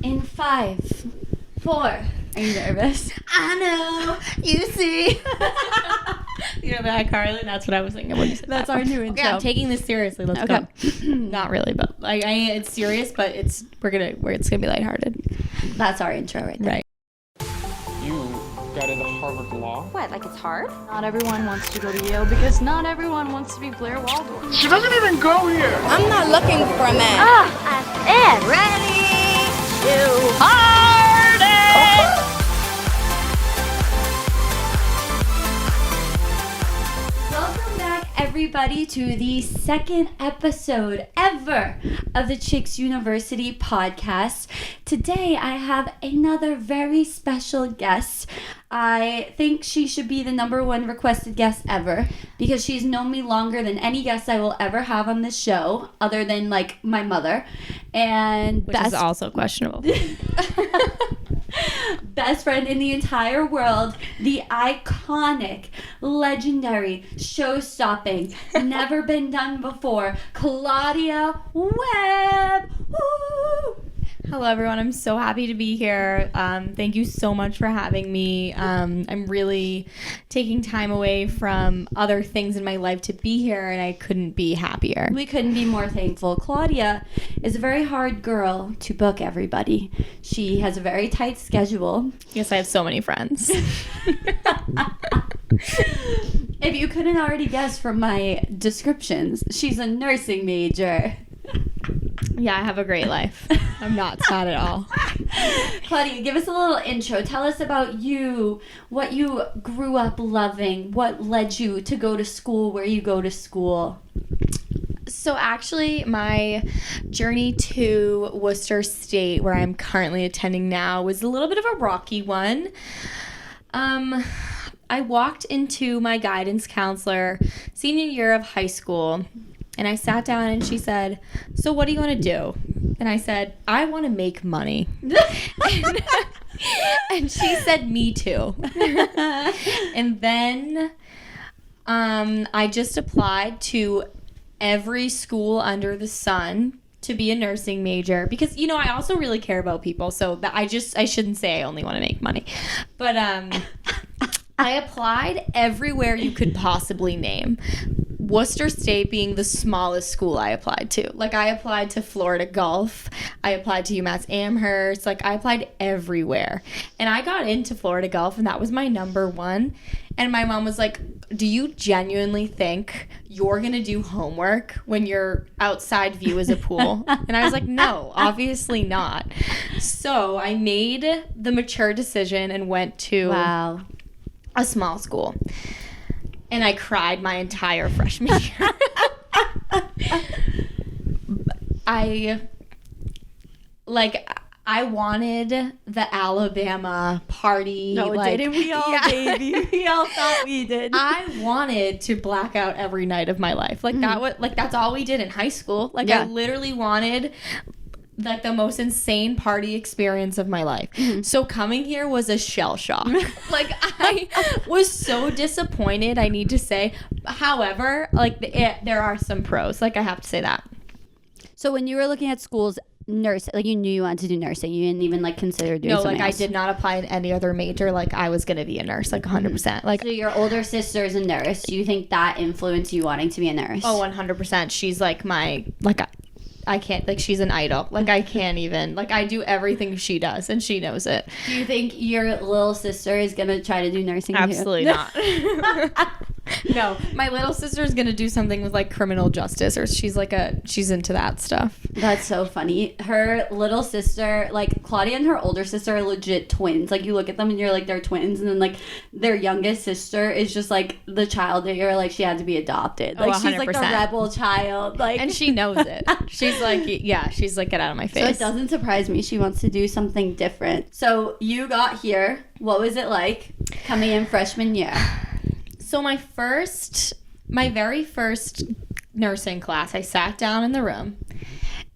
In 5, 4. Are you nervous? I know. You see. You know the iCarly? That's what I was thinking when you said That's that. our new intro. Okay, I'm taking this seriously. Let's go. Not really, but like it's serious, but it's gonna be lighthearted. That's our intro right there. Right. You got into Harvard Law? What, like it's hard? Not everyone wants to go to Yale because not everyone wants to be Blair Waldorf. She doesn't even go here! I'm not looking for a man. I'm in. Ready to party! Welcome back, everybody, to the second episode ever of the Chicks University podcast. Today, I have another very special guest. I think she should be the #1 requested guest ever because she's known me longer than any guest I will ever have on this show, other than like my mother. And Which is also questionable. best friend in the entire world, the iconic, legendary, show-stopping, never been done before, Claudia Webb. Woo! Hello, everyone. I'm so happy to be here. Thank you so much for having me. I'm really taking time away from other things in my life to be here, and I couldn't be happier. We couldn't be more thankful. Claudia is a very hard girl to book, everybody. She has a very tight schedule. Yes, I have so many friends. If you couldn't already guess from my descriptions, she's a nursing major. Yeah, I have a great life. I'm not sad at all. Claudia, give us a little intro. Tell us about you, what you grew up loving, what led you to go to school where you go to school. So actually, my journey to Worcester State, where I'm currently attending now, was a little bit of a rocky one. I walked into my guidance counselor senior year of high school, and I sat down and she said, "So what do you want to do?" And I said, "I want to make money." and she said, "Me too." And then I just applied to every school under the sun to be a nursing major because, you know, I also really care about people. So that I shouldn't say I only want to make money. But I applied everywhere you could possibly name. Worcester State being the smallest school I applied to. Like, I applied to Florida Gulf. I applied to UMass Amherst. Like, I applied everywhere. And I got into Florida Gulf, and that was my #1. And my mom was like, "Do you genuinely think you're going to do homework when your outside view is a pool?" And I was like, "No, obviously not." So I made the mature decision and went to a small school. And I cried my entire freshman year. I wanted the Alabama party. No, didn't we all, baby? We all thought we did. I wanted to black out every night of my life. That's all we did in high school. I literally wanted like the most insane party experience of my life. Mm-hmm. So coming here was a shell shock. I was so disappointed, I need to say. However, there are some pros. I have to say that. So when you were looking at schools, you knew you wanted to do nursing. You didn't even consider doing something else. I did not apply in any other major. I was going to be a nurse, 100%. So your older sister is a nurse. Do you think that influenced you wanting to be a nurse? Oh, 100%. She's I can't, she's an idol. I can't even, I do everything she does, and she knows it. Do you think your little sister is going to try to do nursing too? Absolutely not. No, my little sister is going to do something with, criminal justice, or she's into that stuff. That's so funny. Her little sister, Claudia and her older sister are legit twins. You look at them and you're they're twins, and then, their youngest sister is just, the child that you're, she had to be adopted. She's, the rebel child. And she knows it. She's she's get out of my face. So it doesn't surprise me. She wants to do something different. So you got here. What was it like coming in freshman year? So my very first nursing class, I sat down in the room,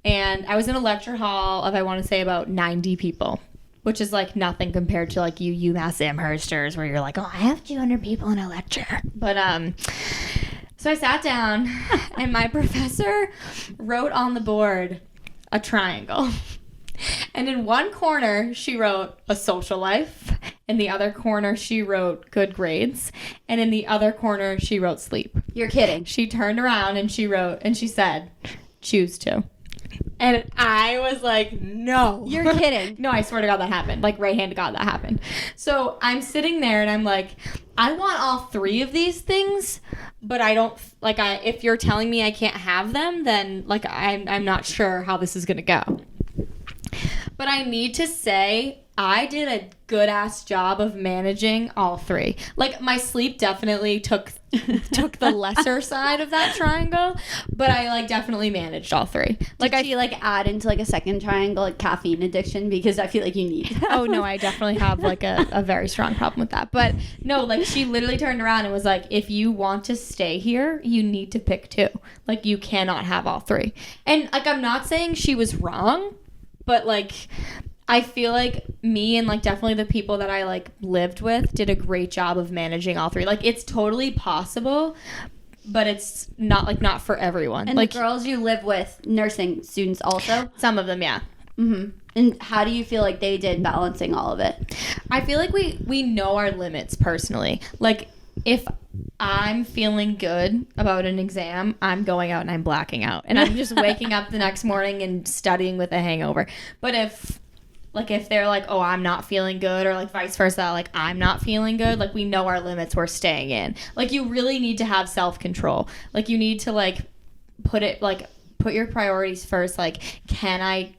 and I was in a lecture hall of, I want to say, about 90 people, which is nothing compared to you UMass Amhersters, where you're oh, I have 200 people in a lecture. But so I sat down, and my professor wrote on the board a triangle. And in one corner, she wrote a social life. In the other corner, she wrote good grades. And in the other corner, she wrote sleep. You're kidding. She turned around and she wrote, and she said, choose to. And I was like, no. You're kidding. No, I swear to God that happened. Like, right hand to God that happened. So I'm sitting there and I'm like, I want all three of these things, but I don't, like, if you're telling me I can't have them, then, like, I'm not sure how this is going to go. But I need to say, I did a good ass job of managing all three. Like, my sleep definitely took the lesser side of that triangle, but I like definitely managed all three. Like, did she like add into like a second triangle, like caffeine addiction? Because I feel like you need. Oh no, I definitely have like a very strong problem with that. But no, like she literally turned around and was like, if you want to stay here, you need to pick two. Like, you cannot have all three. And like, I'm not saying she was wrong, but like, I feel like me and like definitely the people that I like lived with did a great job of managing all three. Like, it's totally possible, but it's not for everyone. And like, the girls you live with, nursing students also? Some of them, yeah. Mm-hmm. And how do you feel like they did balancing all of it? I feel like we know our limits personally. Like, if I'm feeling good about an exam, I'm going out and I'm blacking out. And I'm just waking up the next morning and studying with a hangover. But if they're like, oh, I'm not feeling good, or like vice versa, like I'm not feeling good, like we know our limits, we're staying in. Like, you really need to have self-control. Like, you need to like put your priorities first. Like, can I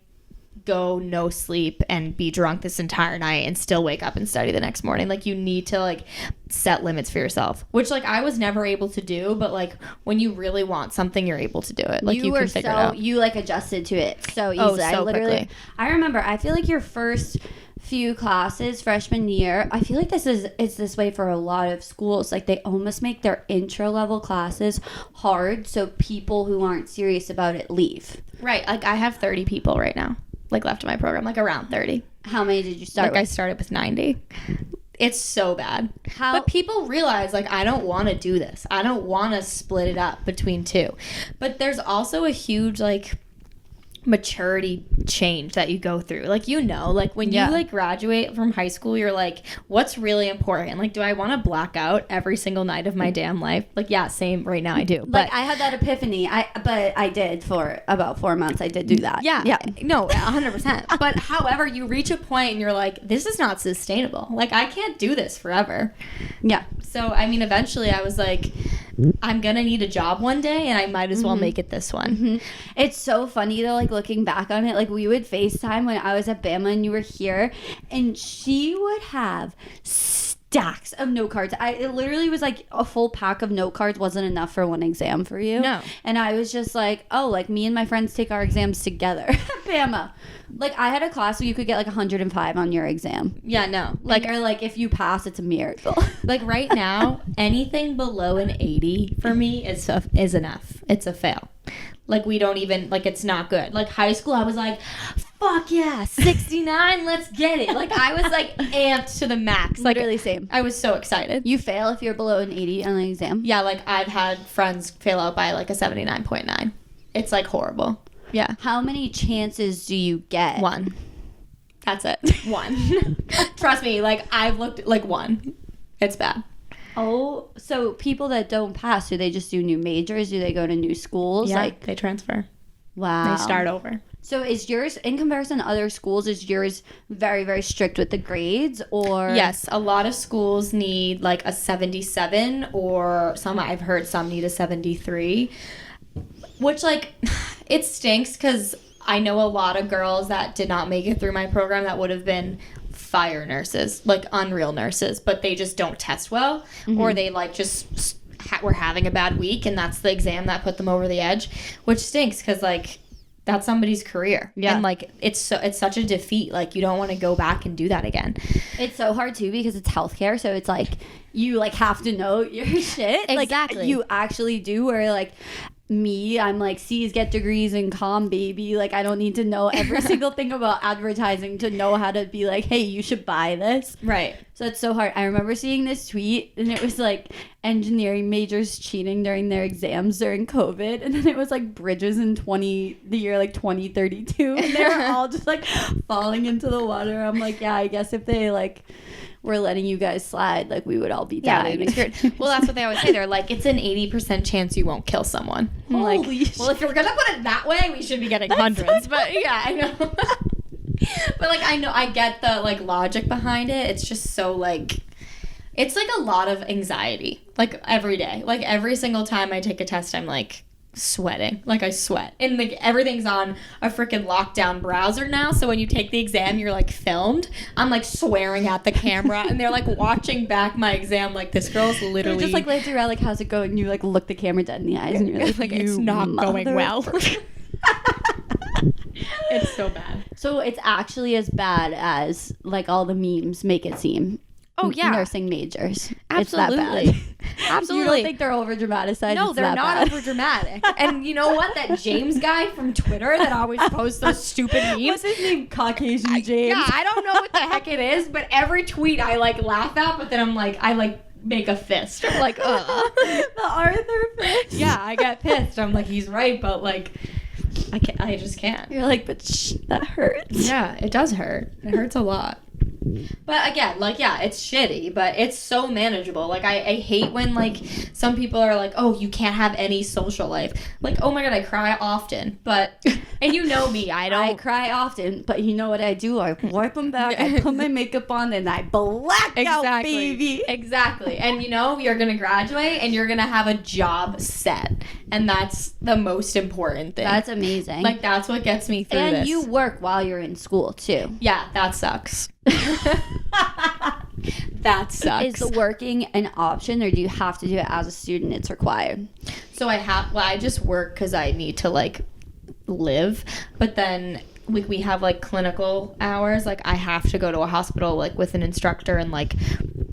go no sleep and be drunk this entire night and still wake up and study the next morning? Like, you need to like set limits for yourself, which like I was never able to do, but like when you really want something, you're able to do it. Like, you can figure it out. You like adjusted to it so easily. Quickly. I remember, I feel like your first few classes freshman year, I feel like it's this way for a lot of schools. Like, they almost make their intro level classes hard so people who aren't serious about it leave. Right. Like, I have 30 people right now, like, left in my program, like around 30. How many did you start with? I started with 90. It's so bad. But people realize, like, I don't want to do this. I don't want to split it up between two. But there's also a huge, like, maturity change that you go through. Like, you know, like when you like graduate from high school, you're like, what's really important? Like, do I want to black out every single night of my damn life? Like, yeah, same right now, I do. Like, I had that epiphany. But I did for about 4 months. I did do that. Yeah. No, 100%. But however, you reach a point and you're like, this is not sustainable. Like, I can't do this forever. Yeah. So, I mean, eventually I was like, I'm gonna need a job one day and I might as well make it this one. Mm-hmm. It's so funny though, like looking back on it, like we would FaceTime when I was at Bama and you were here, and she would have stacks of note cards. It literally was like a full pack of note cards wasn't enough for one exam for you. No. And I was just like, oh, like me and my friends take our exams together. Bama. Like, I had a class where you could get like 105 on your exam. Yeah, no. Like, or like if you pass, it's a miracle. Like, right now, anything below an 80 for me is enough. It's a fail. Like, we don't even, like, it's not good. Like, high school, I was like, fuck yeah, 69, let's get it. Like, I was like amped to the max. Like, literally same. I was so excited. You fail if you're below an 80 on an exam? Yeah, like, I've had friends fail out by like a 79.9. It's like horrible. Yeah. How many chances do you get? One. That's it. One. Trust me, like, I've looked, like, one. It's bad. Oh, so people that don't pass, do they just do new majors? Do they go to new schools? Yeah, like, they transfer. Wow. They start over. So is yours, in comparison to other schools, is yours very, very strict with the grades, or? Yes, a lot of schools need like a 77, or I've heard some need a 73, which, like, it stinks because I know a lot of girls that did not make it through my program that would have been fire nurses, like unreal nurses, but they just don't test well, or they like just were having a bad week, and that's the exam that put them over the edge, which stinks because, like, that's somebody's career. Yeah. And like, it's such a defeat. Like, you don't want to go back and do that again. It's so hard too because it's healthcare, so it's like you like have to know your shit. Exactly. Like, you actually do, where like me, I'm like, C's get degrees in comm, baby. Like, I don't need to know every single thing about advertising to know how to be like, hey, you should buy this. Right. So it's so hard. I remember seeing this tweet, and it was like engineering majors cheating during their exams during COVID, and then it was like bridges in the year like 2032, and they were all just like falling into the water. I'm like, yeah, I guess if they like were letting you guys slide, like we would all be dying. Well, that's what they always say. They're like, it's an 80% chance you won't kill someone. I'm like, well, if you're gonna put it that way, we should be getting hundreds. But yeah, I know. But like, I get the like logic behind it. It's just so like, it's like a lot of anxiety. Like every day, like every single time I take a test, I'm like sweating. Like I sweat, and like everything's on a freaking lockdown browser now. So when you take the exam, you're like filmed. I'm like swearing at the camera, and they're like watching back my exam. Like this girl's literally just like later around, like, how's it going? And you like look the camera dead in the eyes, and you're like it's not going well. It's so bad. So it's actually as bad as like all the memes make it seem. Oh yeah, nursing majors. Absolutely. It's that bad. Absolutely. You don't think they're over dramatized? No, they're not over dramatic. And you know what? That James guy from Twitter that always posts those stupid memes. What's his name? Caucasian James. Yeah, I don't know what the heck it is, but every tweet I like laugh at, but then I'm like, I like make a fist. I'm like, The Arthur fist. Yeah, I get pissed. I'm like, he's right, but like, I just can't. You're like, but that hurts. Yeah, it does hurt. It hurts a lot. But again, like, yeah, it's shitty, but it's so manageable. Like, I hate when, like, some people are like, oh, you can't have any social life. Like, oh my God, I cry often. But, and you know me, I cry often, but you know what I do? I wipe them back, I put my makeup on, and I black out, baby. Exactly. And you know, you're going to graduate, and you're going to have a job set. And that's the most important thing. That's amazing. Like, that's what gets me through and this. you work while you're in school, too. Yeah, that sucks. That sucks. Is the working an option, or do you have to do it as a student? It's required. So I just work because I need to like live, but then we have like clinical hours. Like I have to go to a hospital like with an instructor and like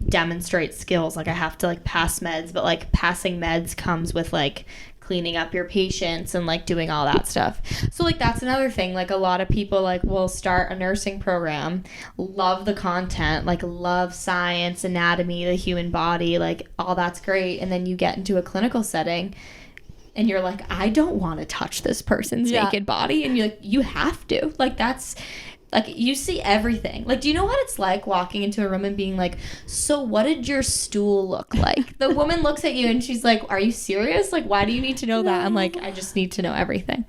demonstrate skills. Like I have to like pass meds, but like passing meds comes with like cleaning up your patients and like doing all that stuff. So like that's another thing. Like a lot of people like will start a nursing program, love the content, like love science, anatomy, the human body, like all that's great, and then you get into a clinical setting and you're like, I don't want to touch this person's naked body, and you're like, you have to. Like that's like, you see everything. Like, do you know what it's like walking into a room and being like, so what did your stool look like? The woman looks at you and she's like, are you serious? Like, why do you need to know that? I'm like, I just need to know everything.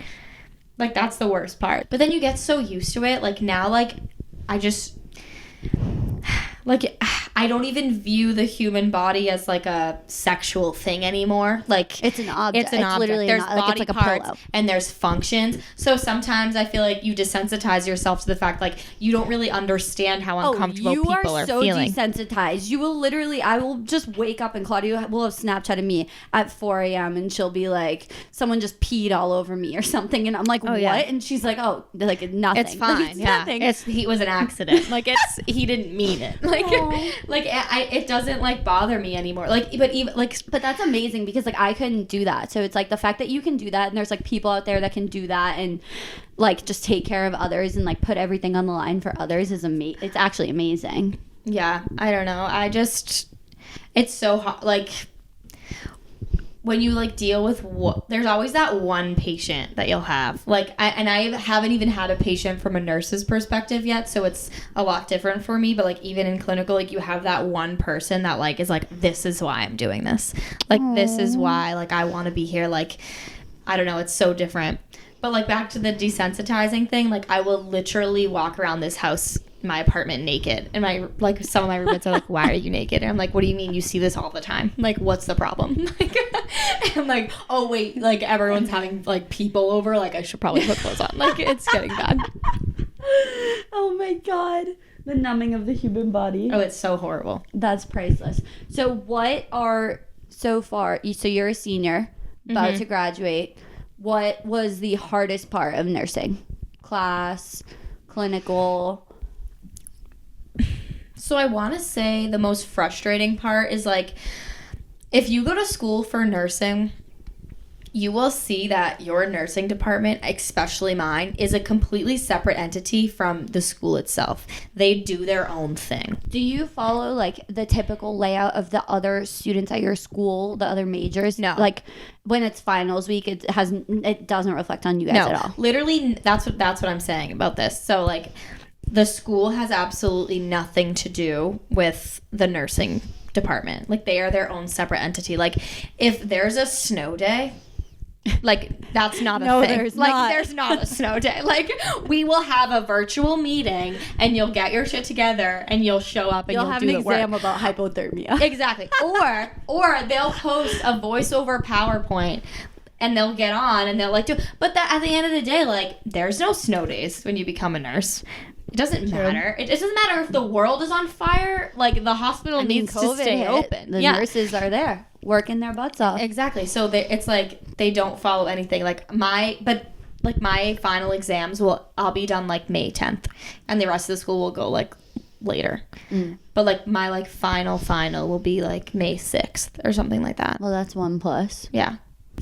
Like, that's the worst part. But then you get so used to it. Like, now, like, I just... Like, I don't even view the human body as, like, a sexual thing anymore. Like... It's an object. It's an object. Literally there's like, body it's like parts a pillow. and there's functions. So sometimes I feel like you desensitize yourself to the fact, like, you don't really understand how uncomfortable people are feeling. You are so desensitized. You will literally... I will just wake up and Claudia will have Snapchatted me at 4 a.m. and she'll be like, someone just peed all over me or something. And I'm like, what? Yeah. And she's like, oh, like, nothing. It's fine. Like, it's nothing. It was an accident. Like, he didn't mean it. Like, it doesn't like bother me anymore. Like, but that's amazing because like I couldn't do that. So it's like the fact that you can do that, and there's like people out there that can do that and like just take care of others and like put everything on the line for others is amazing. It's actually amazing. Yeah, I don't know. It's so hard. Like, when you like deal with there's always that one patient that you'll have. Like, I haven't even had a patient from a nurse's perspective yet, so it's a lot different for me. But like even in clinical, like you have that one person that like is like, this is why I'm doing this. Like, this is why like I want to be here. Like, I don't know. It's so different. But like back to the desensitizing thing, like I will literally walk around this house, my apartment, naked, and some of my roommates are like, why are you naked? And I'm like, what do you mean? You see this all the time. Like, what's the problem? Like, I'm like, oh wait, like everyone's having like people over, like I should probably put clothes on. Like, it's getting bad. Oh my God, the numbing of the human body. Oh, it's so horrible. That's priceless. So what are so far, so you're a senior about to graduate, what was the hardest part of nursing? Class, clinical? So I want to say the most frustrating part is like, if you go to school for nursing you will see that your nursing department, especially mine, is a completely separate entity from the school itself. They do their own thing. Do you follow like the typical layout of the other students at your school, the other majors? No. Like when it's finals week, it doesn't reflect on you guys at all. Literally, that's what I'm saying about this. So like, the school has absolutely nothing to do with the nursing department. Like, they are their own separate entity. Like, if there's a snow day, like, that's not a thing. There's like, not. there's not a snow day. Like, we will have a virtual meeting, and you'll get your shit together, and you'll show up, and you'll have do an the work. exam about hypothermia. Exactly. Or they'll post a voiceover PowerPoint, and they'll get on, and they'll like do. But at the end of the day, like, there's no snow days when you become a nurse. It doesn't matter. It doesn't matter if the world is on fire. Like, the hospital needs to stay open. The nurses are there working their butts off. Exactly. So it's like they don't follow anything. Like my final exams I'll be done like May 10th, and the rest of the school will go like later. But like my like final will be like May 6th or something like that. Well, that's 1+. Yeah.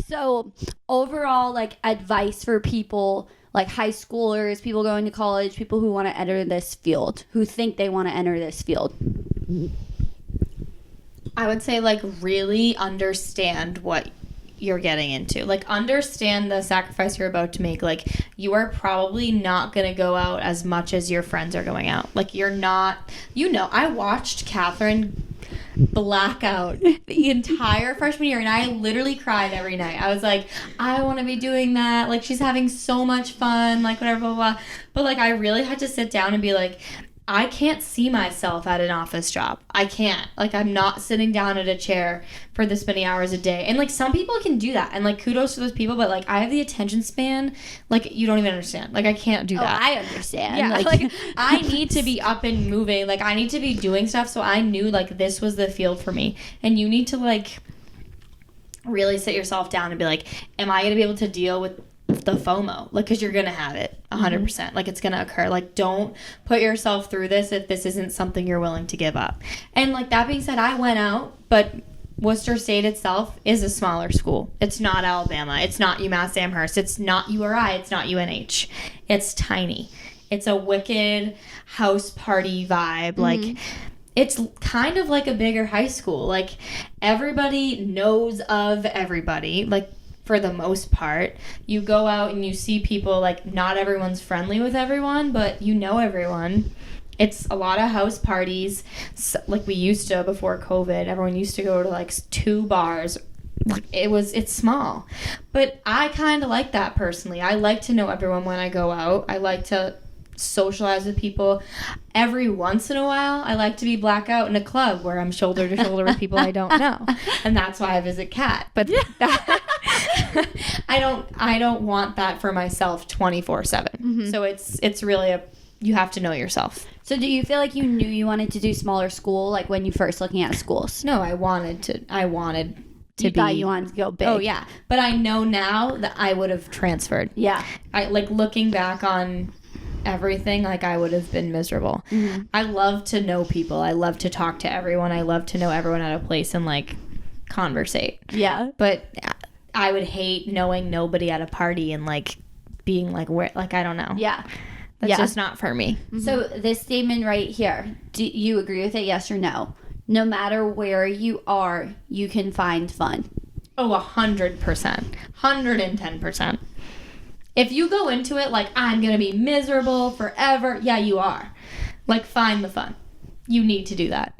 So overall, like, advice for people, like high schoolers, people going to college, people who want to enter this field, who think they want to enter this field. I would say, like, really understand what you're getting into. Like, understand the sacrifice you're about to make. Like, you are probably not going to go out as much as your friends are going out. Like, you're not, I watched Katherine black out the entire freshman year, and I literally cried every night. I was like, I want to be doing that. Like, she's having so much fun, like, whatever, blah, blah, blah. But, like, I really had to sit down and be like, I can't see myself at an office job. I can't. Like, I'm not sitting down at a chair for this many hours a day. And, like, some people can do that. And, like, kudos to those people. But, like, I have the attention span. Like, you don't even understand. Like, I can't do that. I understand. Yeah, like, I need to be up and moving. Like, I need to be doing stuff. So I knew, like, this was the field for me. And you need to, like, really sit yourself down and be like, am I going to be able to deal with the FOMO? Like, because you're gonna have it 100%. Like, it's gonna occur. Like, don't put yourself through this if this isn't something you're willing to give up. And, like, that being said, I went out, but Worcester State itself is a smaller school. It's not Alabama. It's not UMass Amherst. It's not URI. It's not UNH. It's tiny. It's a wicked house party vibe. Like, it's kind of like a bigger high school. Like, everybody knows of everybody. Like, for the most part, you go out and you see people. Like, not everyone's friendly with everyone, but you know everyone. It's a lot of house parties, like we used to before COVID. Everyone used to go to like 2 bars. Like, it's small, but I kind of like that personally. I like to know everyone when I go out. I like to socialize with people. Every once in a while, I like to be blackout in a club where I'm shoulder to shoulder with people I don't know, and that's why I visit Kat. But I don't want that for myself 24/7. So it's really you have to know yourself. So do you feel like you knew you wanted to do smaller school, like when you first looking at schools? No, I wanted to You thought you wanted to go big. Oh yeah, but I know now that I would have transferred. Yeah. I like looking back on everything, like I would have been miserable. I love to know people. I love to talk to everyone. I love to know everyone at a place and like conversate. Yeah. But I would hate knowing nobody at a party and like being like where, like, I don't know. Yeah. That's just not for me. So this statement right here, do you agree with it, yes or no? No matter where you are, you can find fun. Oh, 100%. 110%. If you go into it like, I'm going to be miserable forever, yeah, you are. Like, find the fun. You need to do that.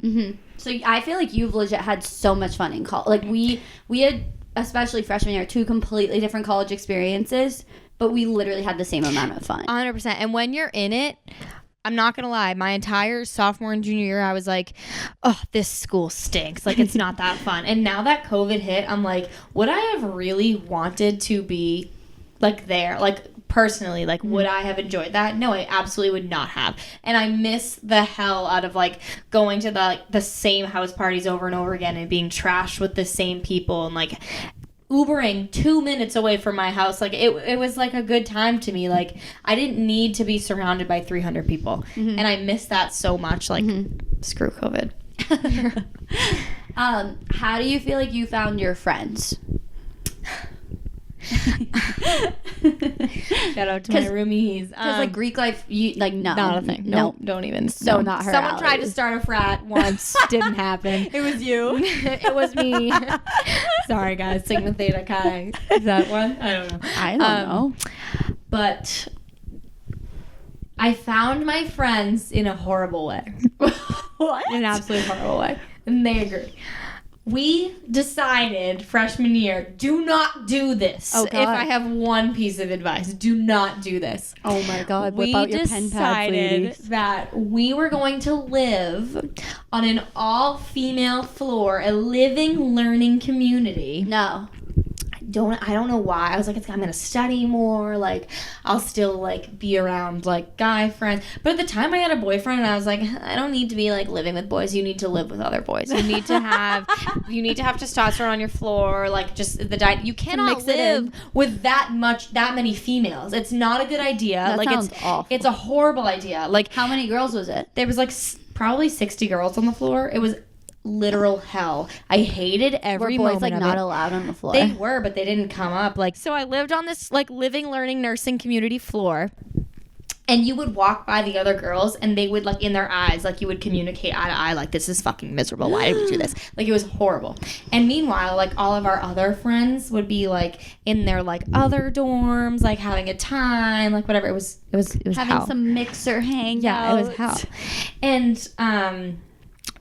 So I feel like you've legit had so much fun in college. Like, we had, especially freshman year, 2 completely different college experiences, but we literally had the same amount of fun. 100%. And when you're in it, I'm not going to lie, my entire sophomore and junior year, I was like, oh, this school stinks. Like, it's not that fun. And now that COVID hit, I'm like, would I have really wanted to be like there? Like, personally, like, would I have enjoyed that? No, I absolutely would not have. And I miss the hell out of like going to the same house parties over and over again and being trashed with the same people and like Ubering 2 minutes away from my house. Like, it was like a good time to me. Like, I didn't need to be surrounded by 300 people. And I miss that so much. Like, screw COVID. How do you feel like you found your friends? Shout out to my roomies. Because like Greek life, you like no, not a thing. No, Don't even. So no. not her. Someone tried to alleys. start a frat once. Didn't happen. It was you. It was me. Sorry, guys. Sigma Theta Chi. Is that one? I don't know. I don't know. But I found my friends in a horrible way. What? In an absolutely horrible way. And they agree. We decided freshman year, do not do this. Oh, If God. I have one piece of advice, do not do this. Oh my God! Whip We out your pen pads, decided ladies. that we were going to live on an all-female floor, a living, learning community. No. I don't know why. I was like, I'm gonna study more. Like, I'll still like be around like guy friends. But at the time, I had a boyfriend, and I was like, I don't need to be like living with boys. You need to live with other boys. You need to have testosterone on your floor. Like, just the diet. You cannot mix it in. live with that many females. It's not a good idea. That like, sounds it's awful. It's a horrible idea. Like, How many girls was it? there was like probably 60 girls on the floor. It was literal hell. I hated Were every boys moment like of not it. allowed on the floor? They were, but they didn't come up. Like, so I lived on this like living, learning, nursing community floor. And you would walk by the other girls, and they would like in their eyes, like you would communicate eye to eye, like this is fucking miserable. Why did we do this? Like it was horrible. And meanwhile, like all of our other friends would be like in their like other dorms, like having a time, like whatever. It was having hell. some mixer hangouts. Yeah, it was hell. And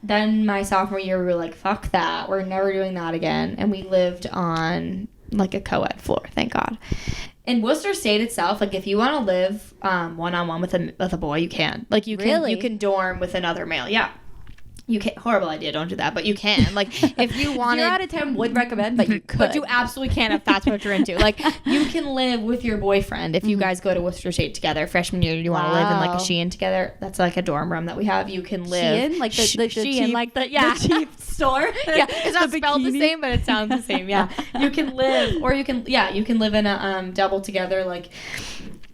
then my sophomore year, we were like, fuck that. We're never doing that again. And we lived on like a co-ed floor, thank God. In Worcester State itself, like if you want to live one-on-one with a boy, you can. Like you can Really? you can dorm with another male. Yeah. You can. Horrible idea. Don't do that. But you can. Like if you wanted. 0 out of 10 would recommend, but you could. But you absolutely can if that's what you're into. Like you can live with your boyfriend if you guys go to Worcester State together. Freshman year, you want to live in like Wow. a Shein together. That's like a dorm room that we have. You can live Shein? Like the Shein, cheap, like the yeah. the cheap store. Yeah, it's not spelled the bikini. same, but it sounds the same. Yeah, you can live, or you can live in a double together. Like,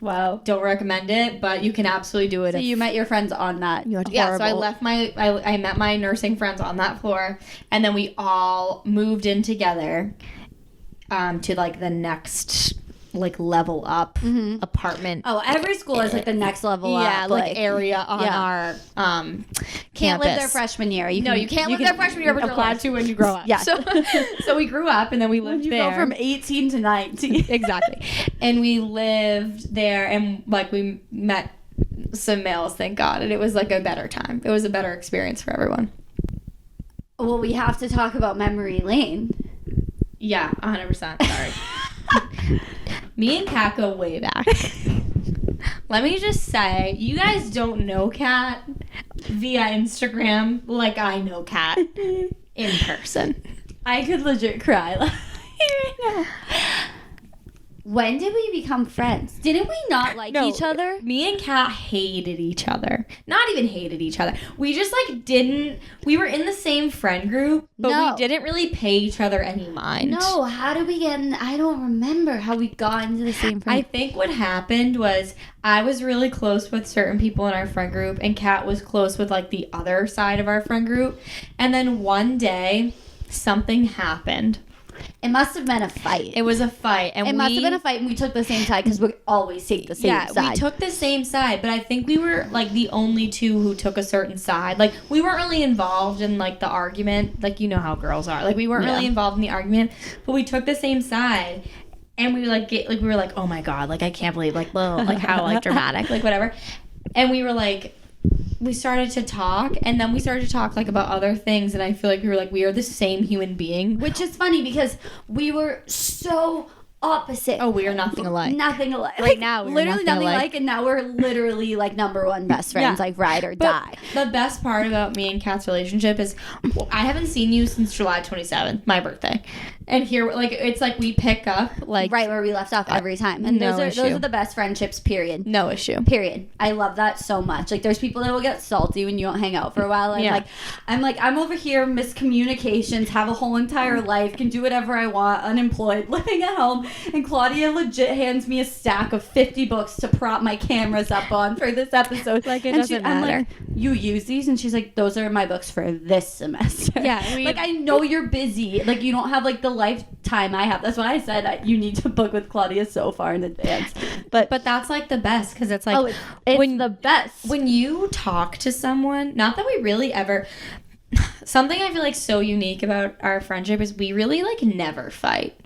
Wow. don't recommend it, but you can absolutely do it. So if- you met your friends on that. yeah, so I left I met my nursing friends on that floor, and then we all moved in together to like the next like level up apartment. Oh, every school is like the next level yeah, up. like area on yeah. our Can't campus. live there freshman year. No, you can't live there freshman year, but you're allowed to when you grow up. Yeah. So we grew up, and then we lived You there. go from 18 to 19. Exactly. And we lived there, and like we met some males, thank God, and it was like a better time. It was a better experience for everyone. Well, we have to talk about memory lane. Yeah, 100%. Sorry. Me and Kat go way back. Let me just say, you guys don't know Kat via Instagram like I know Kat in person. I could legit cry right now. When did we become friends? Didn't we not like each other? Me and Kat hated each other. Not even hated each other. We just like didn't. We were in the same friend group, but No. we didn't really pay each other any mind. No, how did we get in? I don't remember how we got into the same I friend. think what happened was I was really close with certain people in our friend group, and Kat was close with like the other side of our friend group. And then one day, something happened. It must have been a fight. It was a fight, and It must have been a fight, and we took the same side because we always take the same side. we took the same side, but I think we were like the only two who took a certain side. Like we weren't really involved in like the argument. Like you know how girls are. Like we weren't really involved in the argument, but we took the same side. And we we were like, oh my God, like I can't believe like how like dramatic, like whatever. And we were like, we started to talk, and then we started to talk like about other things, and I feel like we are the same human being. Which is funny because we were so opposite. Oh, we are nothing alike. Nothing alike. Right now, we're literally nothing nothing alike. alike, and now we're literally like number one best friends, Yeah. like ride or But die. the best part about me and Kat's relationship is I haven't seen you since July 27th, my birthday. And here, like, it's like we pick up, like, Right where we left off every time. And no those issue. are the best friendships, period. no issue. Period. I love that so much. Like there's people that will get salty when you don't hang out for a while. And Yeah. I'm over here, miscommunications, have a whole entire life, can do whatever I want, unemployed, living at home, and Claudia legit hands me a stack of 50 books to prop my cameras up on for this episode. Like, it And doesn't I'm matter. like, you use these? And she's like, those are my books for this semester. Yeah, like I know you're busy. Like you don't have like the lifetime I have. That's why I said you need to book with Claudia so far in advance. But that's like the best because it's like it's the best. When you talk to someone, not that we really ever. Something I feel like so unique about our friendship is we really like never fight.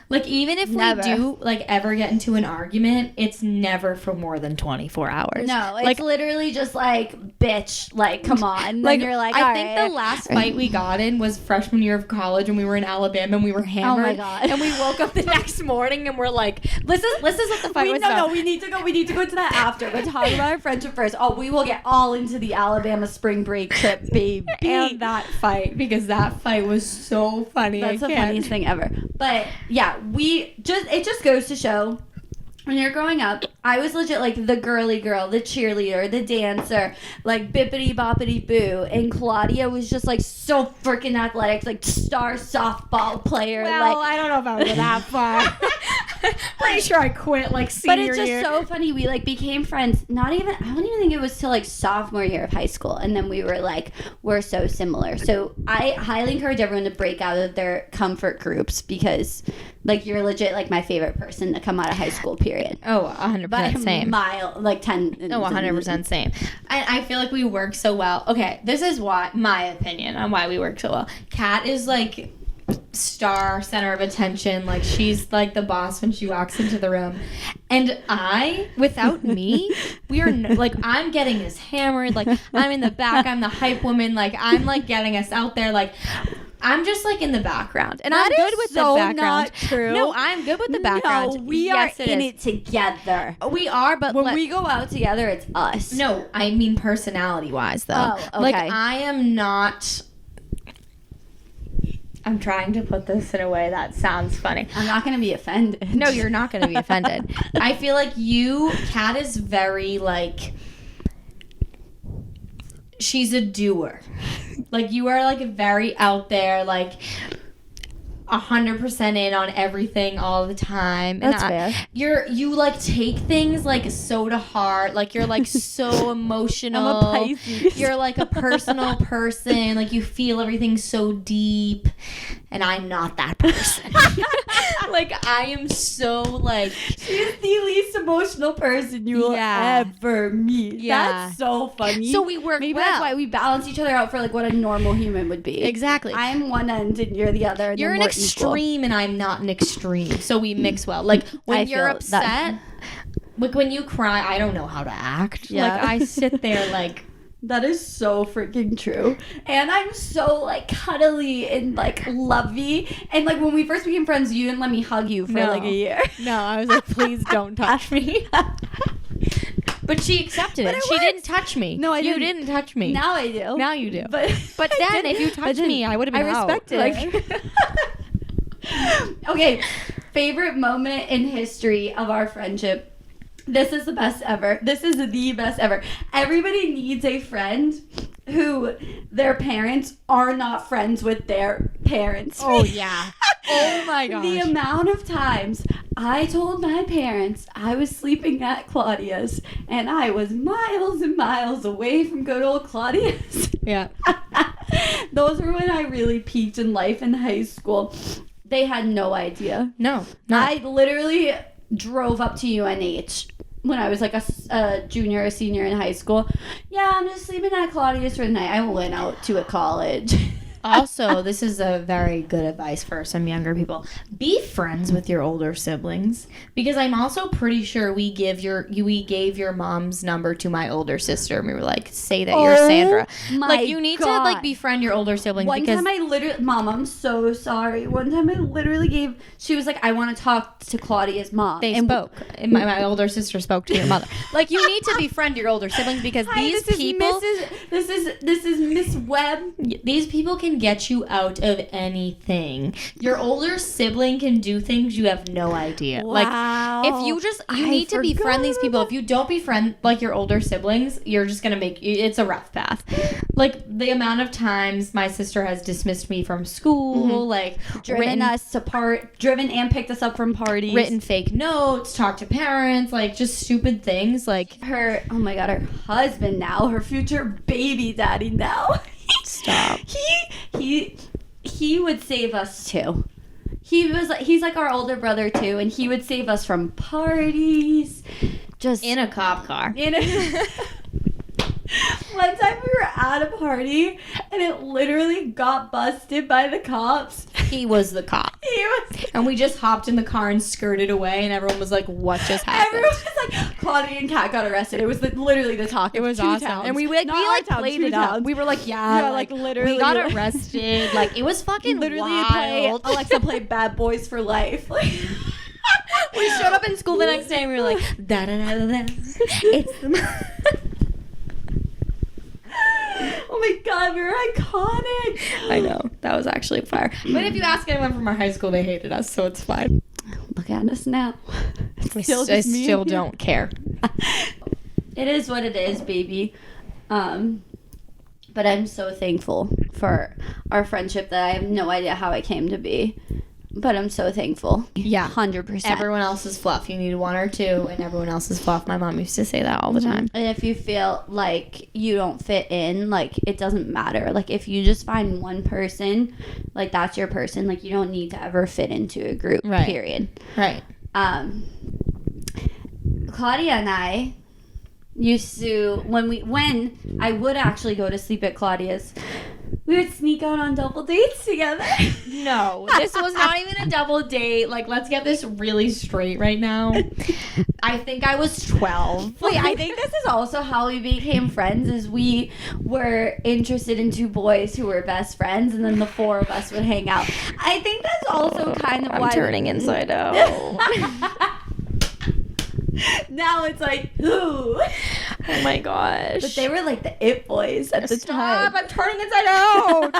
Like even if we do like ever get into an argument, it's never for more than 24 hours. No, it's like literally just like, bitch, like come on. Like you're like, I think the last fight we got in was freshman year of college when we were in Alabama and we were hammered. Oh my God. And we woke up the next morning and we're like, this is what the fight was about. No, we need to go into that after. But talk about our friendship first. Oh, we will get all into the Alabama spring break trip, baby. And that fight, because that fight was so funny. That's the funniest thing ever. But yeah, it just goes to show when you're growing up, I was legit like the girly girl, the cheerleader, the dancer, like bippity boppity boo, and Claudia was just like so freaking athletic, like star softball player. Well, like I don't know if I would go that far. Pretty sure I quit like senior year. But it's just so funny. We like became friends. I don't even think it was till like sophomore year of high school, and then we were like, we're so similar. So I highly encourage everyone to break out of their comfort groups because like you're legit like my favorite person to come out of high school. Period. Oh, 100% same. Like 10. No, 100% same. I feel like we work so well. Okay, this is why my opinion on why we work so well. Kat is like star center of attention. Like she's like the boss when she walks into the room, and without me, we are like I'm getting us hammered. Like I'm in the back. I'm the hype woman. Like I'm like getting us out there. Like. I'm just like in the background, and I'm good with the background. Not true. No, I'm good with the background. No, we are in it together. We are, but when we go out together, it's us. No, I mean personality-wise, though. Oh, okay. Like I am not. I'm trying to put this in a way that sounds funny. I'm not going to be offended. No, you're not going to be offended. I feel like Kat is very like. She's a doer. Like you are like very out there, like 100% in on everything all the time. That's fair. You like take things like so to heart. Like you're like so emotional. I'm a Pisces. You're like a personal person. Like you feel everything so deep. And I'm not that person. Like I am so like she's the least emotional person you will ever meet. Yeah. That's so funny. So we work Maybe well. that's why we balance each other out for like what a normal human would be. Exactly. I'm one end and you're the other. And you're an extreme and I'm not an extreme. So we mix well. Like when you're upset, like when you cry, I don't know how to act. Yeah. Like I sit there like that is so freaking true. And I'm so like cuddly and like lovey. And like when we first became friends, you didn't let me hug you for like a year. No, I was like, please don't touch me. But she accepted it. She didn't touch me. No, you didn't touch me. Now I do. Now you do. But then if you touched me, I would have been out. I respect it. Like, okay, favorite moment in history of our friendship. This is the best ever. This is the best ever. Everybody needs a friend who their parents are not friends with their parents. Oh, yeah. Oh, my gosh. The amount of times I told my parents I was sleeping at Claudia's and I was miles and miles away from good old Claudia's. Yeah. Those were when I really peaked in life in high school. They had no idea. No. I literally drove up to UNH when I was like a junior or senior in high school. Yeah, I'm just sleeping at Claudia's for the night. I went out to a college. Also, this is a very good advice for some younger people. Be friends with your older siblings, because I'm also pretty sure we gave your mom's number to my older sister, and we were like, say that you're Sandra. Like you need to like befriend your older siblings. One time I literally, Mom, I'm so sorry. One time I literally she was like, I want to talk to Claudia's mom. They spoke. And my older sister spoke to your mother. Like you need to befriend your older siblings because these people. This is Miss Webb. These people can get you out of anything. Your older sibling can do things you have no idea. Wow. Like if you need to befriend these people. If you don't befriend like your older siblings, you're just gonna make it's a rough path. Like the amount of times my sister has dismissed me from school, like driven and picked us up from parties, written fake notes, talked to parents, like just stupid things. Like her husband now, her future baby daddy now. Stop. He would save us too. he's like our older brother too, and he would save us from parties. Just In a cop car. One time we were at a party and it literally got busted by the cops. He was the cop. And we just hopped in the car and skirted away, and everyone was like, what just happened? Everyone was like, Claudia and Kat got arrested. It was literally the talk. It was two awesome. towns. And we Not our town, played two it up. towns. We were like, Yeah, like literally. We got arrested. Like, it was fucking Literally wild. Alexa played Bad Boys for Life. We showed up in school the next day and we were like, da-da-da-da-da. It's the... Oh my god, we were iconic. I know. That was actually fire. But if you ask anyone from our high school, they hated us, so it's fine. Look at us now. I still don't care. It is what it is, baby. But I'm so thankful for our friendship that I have no idea how it came to be. But I'm so thankful. Yeah. 100%. Everyone else's fluff. You need one or two, and everyone else's fluff. My mom used to say that all the time. And if you feel like you don't fit in, like, it doesn't matter. Like, if you just find one person, like, that's your person. Like, you don't need to ever fit into a group, Right. period. Right. Claudia and I used to, when I would actually go to sleep at Claudia's, we would sneak out on double dates together. No, this was not even a double date. Like, let's get this really straight right now. I think I was 12. Wait, I think this is also how we became friends, is we were interested in two boys who were best friends, and then the four of us would hang out. I think that's also kind of why... I'm turning inside out. Now it's like, who? Oh my gosh. But they were like the it boys at the time. I'm turning inside out.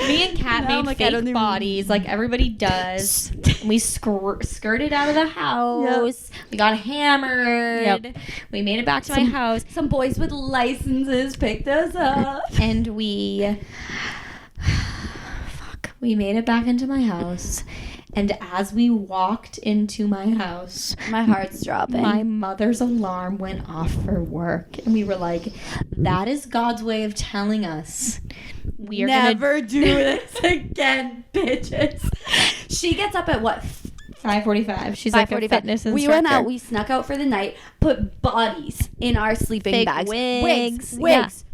Me and Kat No, made like, I don't fake even- bodies like everybody does. And we skirted out of the house. Yep. We got hammered. Yep. We made it back to my house. Some boys with licenses picked us up. And we made it back into my house. And as we walked into my house, my heart's dropping. My mother's alarm went off for work. And we were like, that is God's way of telling us we are never do this again, bitches. She gets up at what? 5:45. She's like a fitness instructor. We went out, we snuck out for the night, put bodies in our sleeping Fake bags. wigs.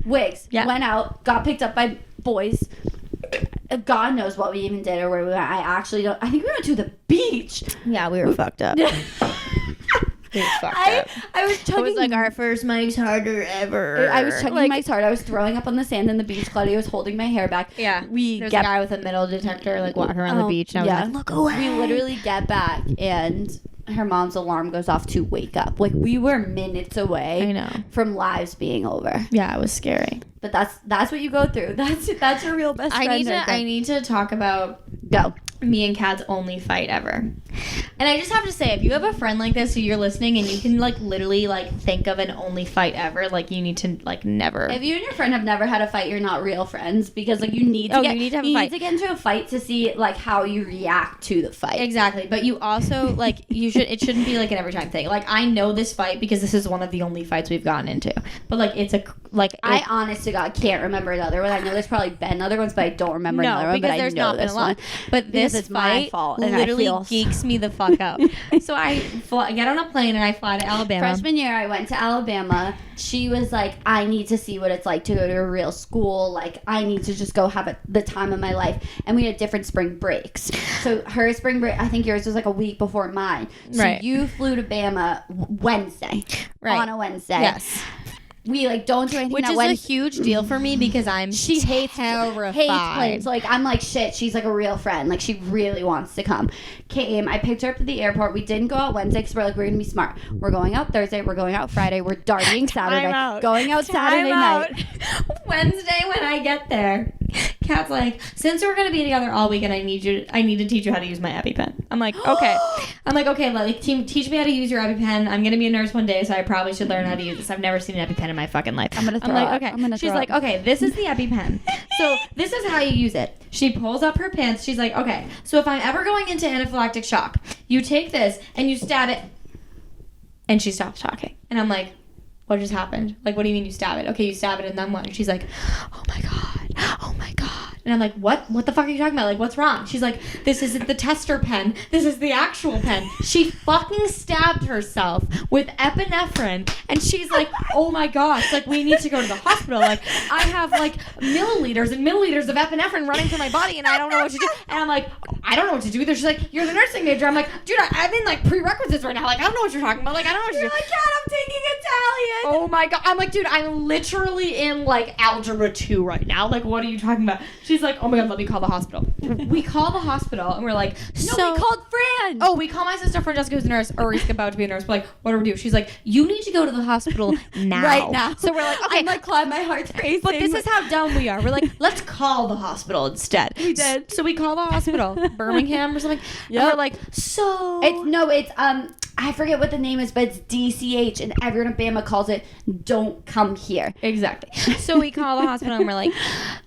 Wigs. Yeah. Went out, got picked up by boys. God knows what we even did or where we went. I actually don't. I think we went to the beach. Yeah, we were fucked up. I was chugging. It was like our first Mike's Harder ever. I was chugging Mike's Hard. I was throwing up on the sand in the beach. Claudia was holding my hair back. Yeah. There's a guy with a metal detector like walking around the beach. And I was like, look away. We literally get back and her mom's alarm goes off to wake up. Like, we were minutes away from lives being over. Yeah, it was scary. But that's what you go through. That's your real best friend. I need to talk about me and Kat's only fight ever. And I just have to say, if you have a friend like this who you're listening and you can like literally like think of an only fight ever, like you need to like never. If you and your friend have never had a fight, you're not real friends, because like you need to need to get into a fight to see like how you react to the fight. Exactly. But you also like it shouldn't be like an every time thing. Like, I know this fight because this is one of the only fights we've gotten into. But like I honest to God can't remember another one. I know there's probably been other ones, but I don't remember another one. But I know this one. But this it's fight my fault, and literally I feel geeks me the fuck out. So I get on a plane and I fly to Alabama. Freshman year, I went to Alabama. She was like, I need to see what it's like to go to a real school. Like, I need to just go have the time of my life. And we had different spring breaks. So her spring break, I think yours was like a week before mine. So you flew to Bama Wednesday. Right. On a Wednesday. Yes. We like don't do anything. Which is a huge deal for me because she hates planes. Like, I'm like, shit, she's like a real friend. Like, she really wants to come. Came. I picked her up at the airport. We didn't go out Wednesday because we're like, we're gonna be smart. We're going out Thursday. We're going out Friday. We're darting Saturday. Going out Saturday night. Wednesday when I get there, Kat's like, since we're gonna be together all weekend, I need to teach you how to use my Epipen. I'm like, okay. Like, teach me how to use your Epipen. I'm gonna be a nurse one day, so I probably should learn how to use this. I've never seen an Epipen in my fucking life. I'm like, okay. She's like, okay, this is the Epipen. So this is how you use it. She pulls up her pants. She's like, okay, so if I'm ever going into anaphylactic shock, you take this and you stab it. And she stops talking. And I'm like, what just happened? Like, what do you mean you stab it? Okay, you stab it and then what? And she's like, oh my God. And I'm like, what the fuck are you talking about? Like, what's wrong? She's like, this isn't the tester pen, this is the actual pen. She fucking stabbed herself with epinephrine, and she's like, oh my gosh, like, we need to go to the hospital. Like, I have like milliliters and milliliters of epinephrine running through my body, and I don't know what to do. And I'm like, I don't know what to do either. She's like, you're the nursing major. I'm like, dude, I'm in like prerequisites right now. Like, I don't know what you're talking about. Like, I don't know what to do. You're like, Kat, I'm taking Italian. Oh my god. I'm like, dude, I'm literally in like algebra 2 right now. Like, what are you talking about? She's like, oh my god, let me call the hospital. We call the hospital and we're like, We called Fran. Oh, we call my sister Francesca, who's a nurse, or Ariska about to be a nurse. We're like, what do we do? She's like, you need to go to the hospital now. Right now. So we're like, okay. I'm like, Claude, my heart's racing. But this is how dumb we are. We're like, let's call the hospital instead. We did. So we call the hospital, Birmingham or something. Yep. And we're like, so It's I forget what the name is, but it's DCH, and everyone in Bama calls it "Don't come here." Exactly. So we call the hospital and we're like,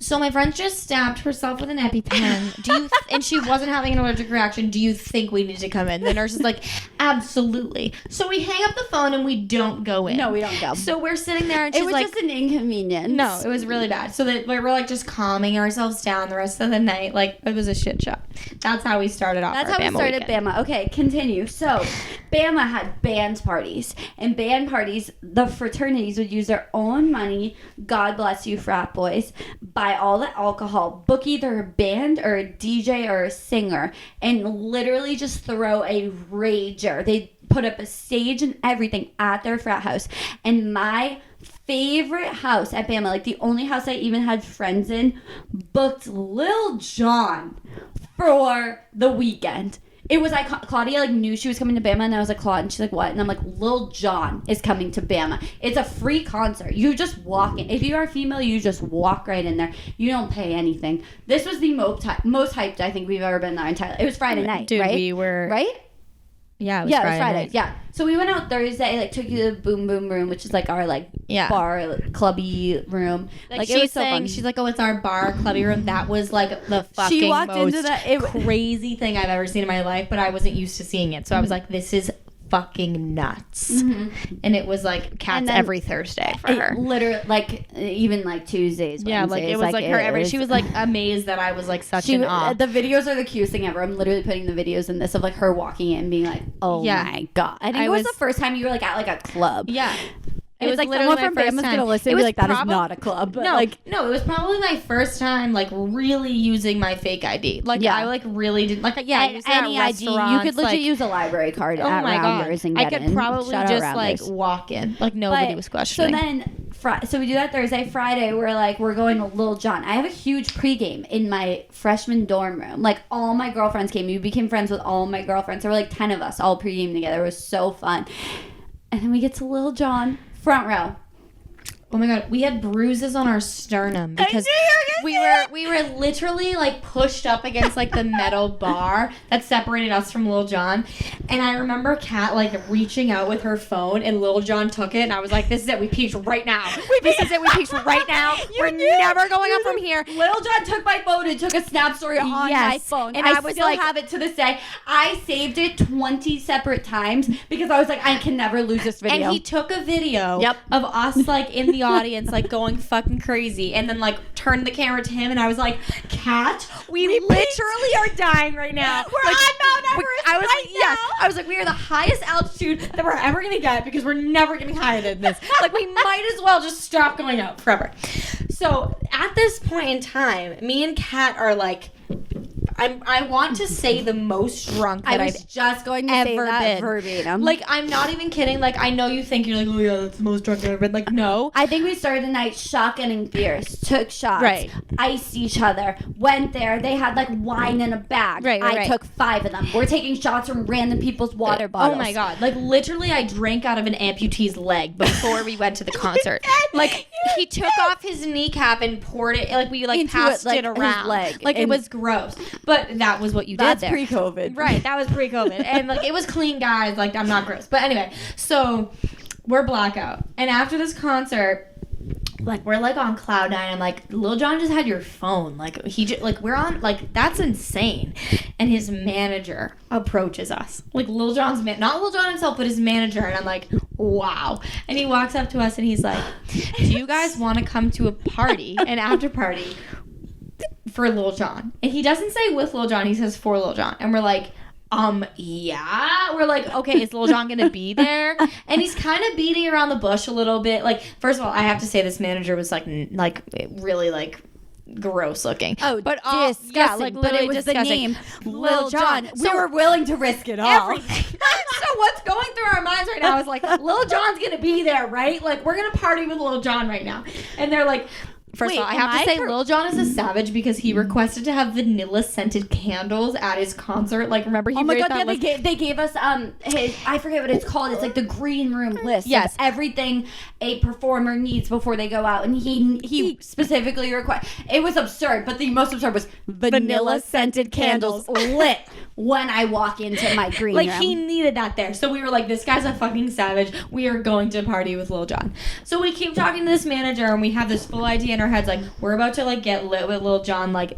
so my friend just stabbed herself with an Epipen. And she wasn't having an allergic reaction. Do you think we need to come in? The nurse is like, absolutely. So we hang up the phone and we don't go in. No, we don't go. So we're sitting there and she's It was like, just an inconvenience. no, it was really bad. So that we're like just calming ourselves down the rest of the night. Like, it was a shit show. That's how we started off. That's our how we Bama started weekend. Bama. Okay, continue. So, Bama had band parties. And band parties, the fraternities would use their own money, God bless you, frat boys, buy all the alcohol, book either a band or a DJ or a singer, and literally just throw a rager. They put up a stage and everything at their frat house. And my favorite house at Bama, like the only house I even had friends in, booked Lil Jon for the weekend. It was Claudia like knew she was coming to Bama, and I was like, Claudia, and she's like, what? And I'm like, Lil Jon is coming to Bama. It's a free concert. You just walk in. If you are female, you just walk right in there. You don't pay anything. This was the most hyped I think we've ever been in our entire life. It was Friday night, Dude, right? we were right. Yeah, it was Yeah, Friday. it was Friday. Night. Yeah. So we went out Thursday, like took you to the Boom Boom Room, which is like our like bar clubby room. Like it was she's so saying, fun. she's like, oh, it's our bar clubby room. That was like the fucking She walked most into that crazy thing I've ever seen in my life, but I wasn't used to seeing it. So I was like, this is fucking nuts. Mm-hmm. And it was like cats every Thursday for her. Literally, like even like Tuesdays. Yeah, like it was like her every. She was like amazed that I was like such an awe. The videos are the cutest thing ever. I'm literally putting the videos in this of like her walking in and being like, oh my god. I think it was the first time you were like at like a club. Yeah. It was like someone from Bama's gonna listen and be like, that is not a club. But no, like, no, it was probably my first time like really using my fake ID. Like I like really didn't like I used it at any ID. You restaurants, could legit like, use a library card oh at my Rounders God. and get I could in. probably Shout out just Rounders. like walk in. Like nobody was questioning. So then so we do that Thursday. Friday we're going to Lil Jon. I have a huge pregame in my freshman dorm room. Like all my girlfriends came. We became friends with all my girlfriends. There were like 10 of us all pregame together. It was so fun. And then we get to Lil Jon, front row. Oh my god, we had bruises on our sternum because we were literally like pushed up against like the metal bar that separated us from Lil Jon. And I remember Kat like reaching out with her phone, and Lil Jon took it, and I was like, this is it, we peaked right now. This is it, we peaked right now. We're never going up from here. Lil Jon took my phone and took a snap story on my phone. And I was still have it to this day. I saved it 20 separate times because I was like, I can never lose this video. And he took a video of us like in the audience like going fucking crazy, and then like turned the camera to him, and I was like, Kat, we literally are dying right now. We're like, on Mount Everest I was like, we are the highest altitude that we're ever gonna get because we're never getting higher than this. Like we might as well just stop going up forever. So at this point in time, me and Kat are like, I want to say the most drunk that I've just going to ever say that been. verbatim. Like, I'm not even kidding. Like, I know you think you're like, oh yeah, that's the most drunk I've ever been. Like, no. I think we started the night shotgunning beers, took shots, Right. iced each other, went there. They had like wine in a bag. Right. I took 5 of them. We're taking shots from random people's water bottles. Oh my god! Like literally, I drank out of an amputee's leg before we went to the concert. Like he took off his kneecap and poured it. Like we like Into passed it, like, it his around. leg. Like it And- was gross. But that was what you did That's there. pre-COVID. Right. That was pre-COVID, and like it was clean, guys. Like I'm not gross. But anyway, so we're blackout, and after this concert. Like we're like on cloud 9. I'm like, Lil Jon just had your phone. Like he just like we're on like that's insane. And his manager approaches us. Like Lil Jon's not Lil Jon himself, but his manager. And I'm like, wow. And he walks up to us and he's like, do you guys want to come to a party, an after party? for Lil Jon. And he doesn't say with Lil Jon, he says for Lil Jon. And we're like, yeah. We're like, okay, is Lil Jon gonna be there? And he's kind of beating around the bush a little bit. Like, first of all, I have to say this manager was like really like gross looking. Oh, but disgusting. yeah, like but it was disgusting. the name Lil Jon. We So were willing to risk it all. everything. So what's going through our minds right now is like, Lil Jon's gonna be there, right? Like, we're gonna party with Lil Jon right now. And they're like, first Wait, of all, I am have to I say Lil Jon is a savage because he requested to have vanilla scented candles at his concert. Like, remember he Oh my raised god, that yeah, list? they gave us his, I forget what it's called. It's like the green room list. Yes. Of everything a performer needs before they go out, and he specifically requested. It was absurd, but the most absurd was vanilla scented candles lit when I walk into my green Like, room. he needed that there. So we were like, this guy's a fucking savage. We are going to party with Lil Jon. So we keep talking to this manager, and we have this full idea in our heads, like, we're about to, like, get lit with Lil Jon. Like,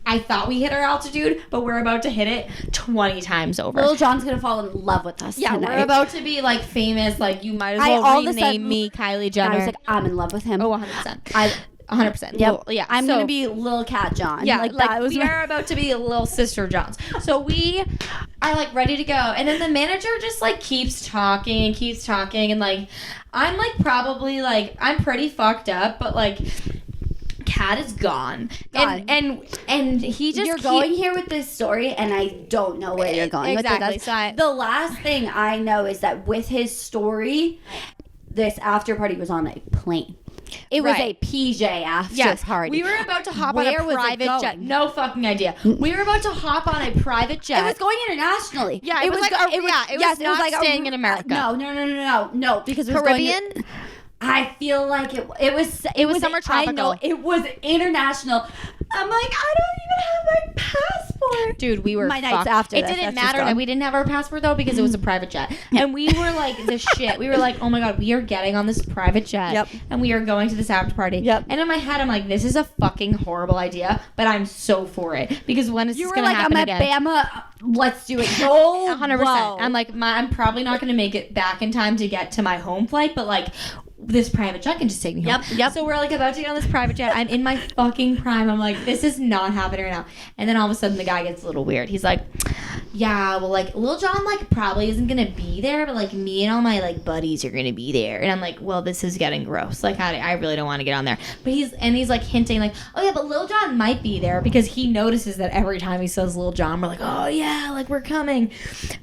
I thought we hit our altitude, but we're about to hit it 20 times over. Lil Jon's gonna fall in love with us. Yeah, tonight. we're about to be, like, famous. Like, you might as I well all of a rename sudden- me Kylie Jenner. I was like, I'm in love with him. oh, 100%. 100%. Yep. Lil- yeah. I'm so- gonna be Lil Cat John. Yeah, like like that was we my- are about to be little sister Johns. So we are like ready to go, and then the manager just like keeps talking, and like I'm like probably like I'm pretty fucked up, but like Kat is gone. And he just You're going here with this story, and I don't know where you're going Exactly, with it. The last thing I know is that with his story, this after party was on a plane. It was Right. a PJ after party. We were about to hop Where on was a it private going? jet. No fucking idea. We were about to hop on a private jet. It was going internationally. Yeah, it was like go- a- yeah, it was not staying in America. No, because it was Caribbean. Going to, I feel like it was summer I know tropical. it was international. I'm like, I don't even have my passport. Dude, we were My nights fucked. after It this, didn't that's just matter that gone. we didn't have our passport though because it was a private jet, and we were like the shit. We were like, oh my god, we are getting on this private jet, Yep. and we are going to this after party. Yep. And in my head, I'm like, this is a fucking horrible idea, but I'm so for it because when is You this were gonna like, happen I'm again? at Bama. Let's do it. Go 100%. I'm like, I'm probably not gonna make it back in time to get to my home flight, but like. This private jet can just take me home. Yep. So we're like about to get on this private jet. I'm in my fucking prime. I'm like, this is not happening right now. And then all of a sudden the guy gets a little weird. He's like, yeah, well, like Lil Jon like probably isn't gonna be there, but like me and all my like buddies are gonna be there. And I'm like, well, this is getting gross. Like I really don't want to get on there. But he's like hinting like, oh yeah, but Lil Jon might be there because he notices that every time he says Lil Jon, we're like, oh yeah, like we're coming.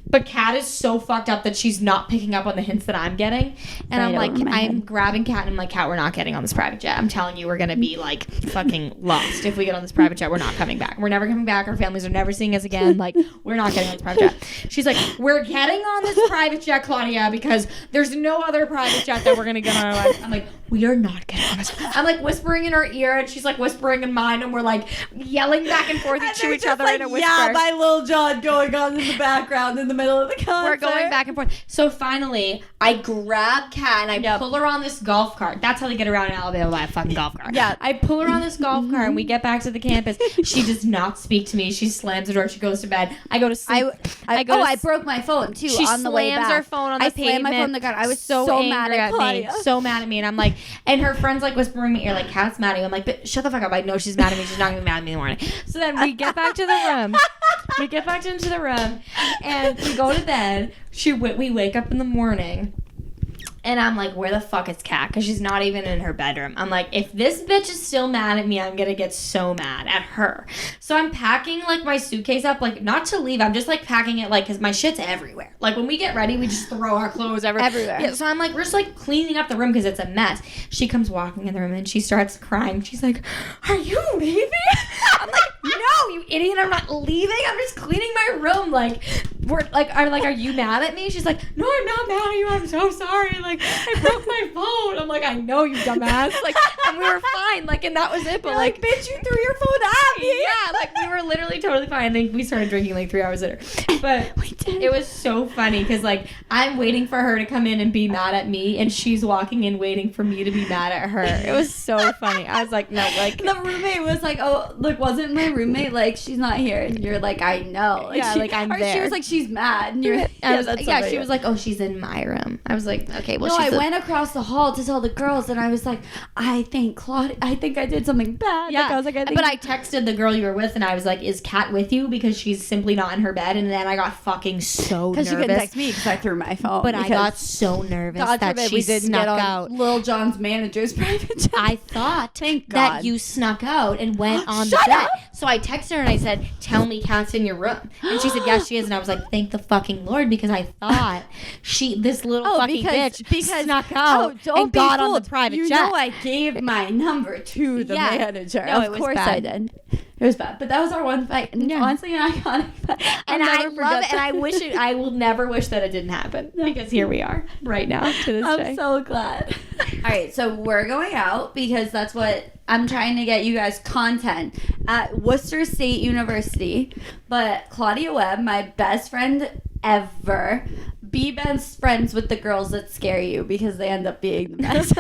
But Kat is so fucked up that she's not picking up on the hints that I'm getting. And I'm like, I'm grabbing Kat and I'm like, Kat, we're not getting on this private jet. I'm telling you, we're gonna be like fucking lost if we get on this private jet. We're not coming back. We're never coming back. Our families are never seeing us again. Like, we're not getting on this private jet. She's like, we're getting on this private jet, Claudia, because there's no other private jet that we're gonna get on our life. I'm like, we are not getting on this. I'm like whispering in her ear, and she's like whispering in mine, and we're like yelling back and forth to each other in a whisper. Yeah, by Lil Jon going on in the background in the middle of the concert. We're going back and forth. So finally, I grab Kat and I pull her on this golf cart. That's how they get around in Alabama by a fucking golf cart. Yeah. I pull her on this golf cart and we get back to the campus. She does not speak to me. She slams the door. She goes to bed. I go to sleep. I broke my phone too She on the way back. slams her phone on the I pavement. slammed my phone on the ground. I was so mad angry at Claudia. me. So mad at me. And I'm like, and her friend's like whispering in my ear, like, Kat's mad at you. I'm like, but shut the fuck up. I know she's mad at me. She's not gonna be mad at me in the morning. So then we get back to the room. We get back into the room and we go to bed. We wake up in the morning. And I'm like, where the fuck is Kat? Because she's not even in her bedroom. I'm like, if this bitch is still mad at me, I'm going to get so mad at her. So I'm packing, like, my suitcase up, like, not to leave. I'm just, like, packing it, like, because my shit's everywhere. Like, when we get ready, we just throw our clothes everywhere. Yeah, so I'm, like, we're just, like, cleaning up the room because it's a mess. She comes walking in the room and she starts crying. She's like, are you leaving? I'm like, no, you idiot. I'm not leaving. I'm just cleaning my room. Like, are you mad at me? She's like, no, I'm not mad at you. I'm so sorry. Like, I broke my phone. I'm like, I know, you dumbass. Like, and we were fine. Like, and that was it. But like, bitch, you threw your phone at me. yeah, like we were literally totally fine. I think we started drinking like 3 hours later. But it was so funny because like I'm waiting for her to come in and be mad at me, and she's walking in waiting for me to be mad at her. It was so funny. I was like, no, like The roommate was like, oh, look, wasn't my roommate like, she's not here? And you're like, I know. Yeah, like, I'm or there. She was like, she's mad. And She was like, oh, she's in my room. I was like, okay, well, no, I went across the hall to tell the girls, and I was like, I think I did something bad. Yeah, like, I was like, but I texted the girl you were with, and I was like, is Kat with you? Because she's simply not in her bed. And then I got fucking so nervous. Because she couldn't text me because I threw my phone. But I got so nervous that she snuck out. Lil Jon's manager's private chat. I thought Thank God. that you snuck out and went on the jet. So I texted her and I said, tell me Kat's in your room. And she said, yes, she is. And I was like, thank the fucking Lord, because I thought this little fucking bitch snuck out and got on the private jet. You know I gave my number to the manager. No, of course I did. It was bad, but that was our one fight, and honestly, an iconic fight. And I love it, and I wish it. I will never wish that it didn't happen, because here we are right now to this day. I'm so glad. All right, so we're going out because that's what I'm trying to get you guys content at Worcester State University. But Claudia Webb, my best friend ever, be best friends with the girls that scare you because they end up being the best.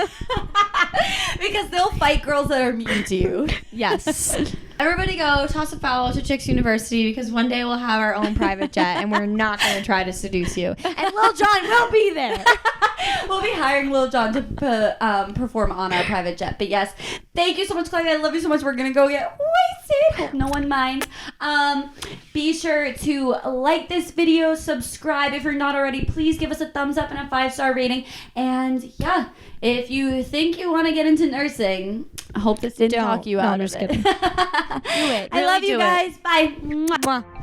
Because they'll fight girls that are mean to you. Yes. Everybody go toss a follow to Chicks University, because one day we'll have our own private jet and we're not going to try to seduce you. And Lil Jon will be there. We'll be hiring Lil Jon to perform on our private jet. But yes, thank you so much, Claudia. I love you so much. We're going to go get wasted. Hope no one minds. Be sure to like this video, subscribe if you're not already. Please give us a thumbs up and a 5-star rating. And yeah, if you think you want to get into nursing, I hope this didn't talk you out of it. Do it. I love you guys. Bye. Mwah.